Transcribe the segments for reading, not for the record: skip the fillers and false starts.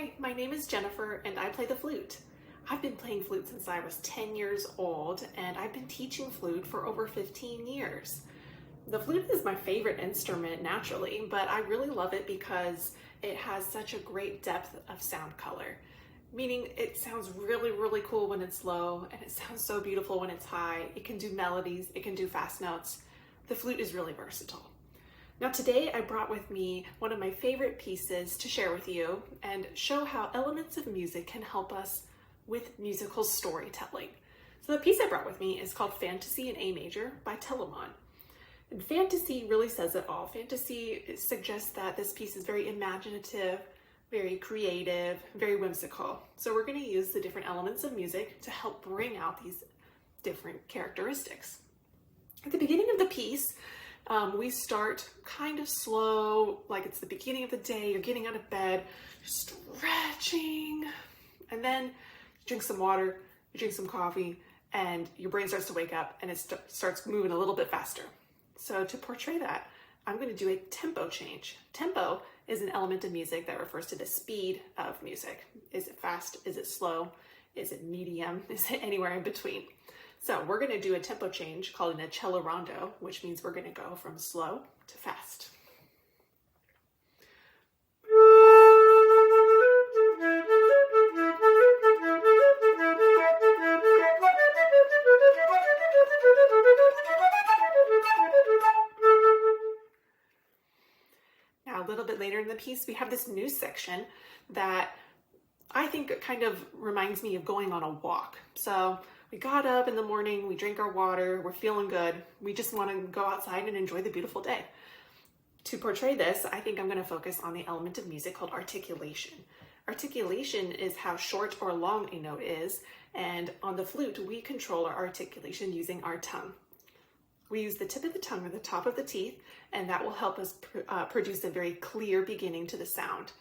Hi, my name is Jennifer and I play the flute. I've been playing flute since I was 10 years old and I've been teaching flute for over 15 years. The flute is my favorite instrument naturally, but I really love it because it has such a great depth of sound color. Meaning it sounds really cool when it's low and it sounds so beautiful when it's high. It can do melodies, it can do fast notes. The flute is really versatile. Now today I brought with me one of my favorite pieces to share with you and show how elements of music can help us with musical storytelling. So the piece I brought with me is called Fantasy in A Major by Telemann. And fantasy really says it all. Fantasy suggests that this piece is very imaginative, very creative, very whimsical. So we're going to use the different elements of music to help bring out these different characteristics. At the beginning of the piece, we start kind of slow, like it's the beginning of the day, you're getting out of bed, you're stretching, and then you drink some water, you drink some coffee, and your brain starts to wake up and it starts moving a little bit faster. So to portray that, I'm going to do a tempo change. Tempo is an element of music that refers to the speed of music. Is it fast? Is it slow? Is it medium? Is it anywhere in between? So we're going to do a tempo change called an accelerando, which means we're going to go from slow to fast. Now a little bit later in the piece, we have this new section that I think kind of reminds me of going on a walk. So we got up in the morning, we drank our water, we're feeling good. We just want to go outside and enjoy the beautiful day. To portray this, I think I'm going to focus on the element of music called articulation. Articulation is how short or long a note is, and on the flute, we control our articulation using our tongue. We use the tip of the tongue or the top of the teeth, and that will help us produce a very clear beginning to the sound.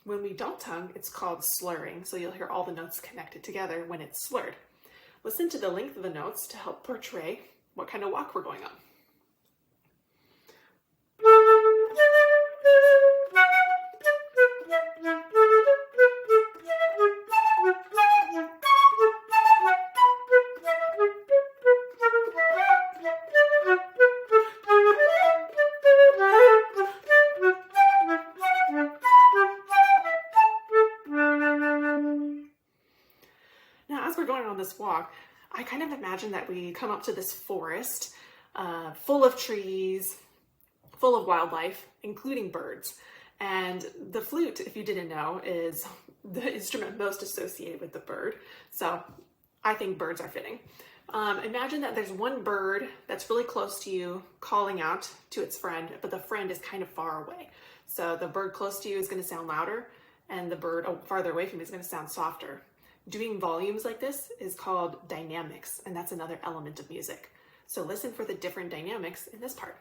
When we don't tongue, it's called slurring, so you'll hear all the notes connected together when it's slurred. Listen to the length of the notes to help portray what kind of walk we're going on. Now, as we're going on this walk, I kind of imagine that we come up to this forest full of trees, full of wildlife, including birds. And the flute, if you didn't know, is the instrument most associated with the bird. So I think birds are fitting. Imagine that there's one bird that's really close to you calling out to its friend, but the friend is kind of far away. So the bird close to you is going to sound louder, and the bird farther away from you is going to sound softer. Doing volumes like this is called dynamics, and that's another element of music. So listen for the different dynamics in this part.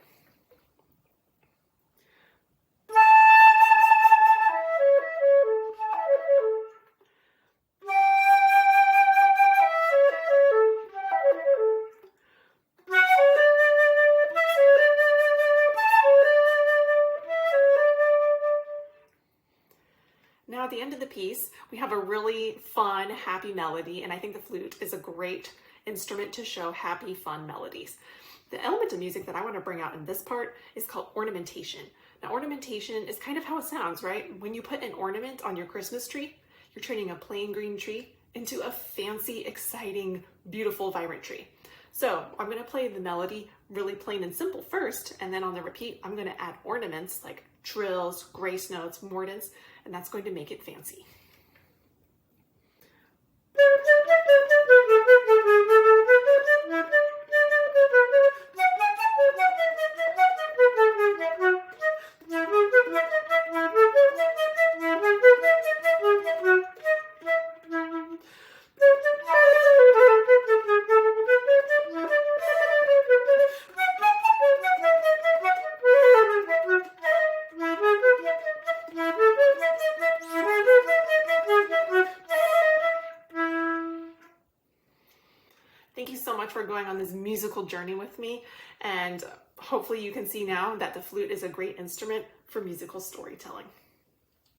Now at the end of the piece, we have a really fun, happy melody, and I think the flute is a great instrument to show happy, fun melodies. The element of music that I want to bring out in this part is called ornamentation. Now ornamentation is kind of how it sounds, right? When you put an ornament on your Christmas tree, you're turning a plain green tree into a fancy, exciting, beautiful, vibrant tree. So I'm going to play the melody really plain and simple first, and then on the repeat, I'm going to add ornaments like trills, grace notes, mordents, and that's going to make it fancy. Thank you so much for going on this musical journey with me, and hopefully you can see now that the flute is a great instrument for musical storytelling.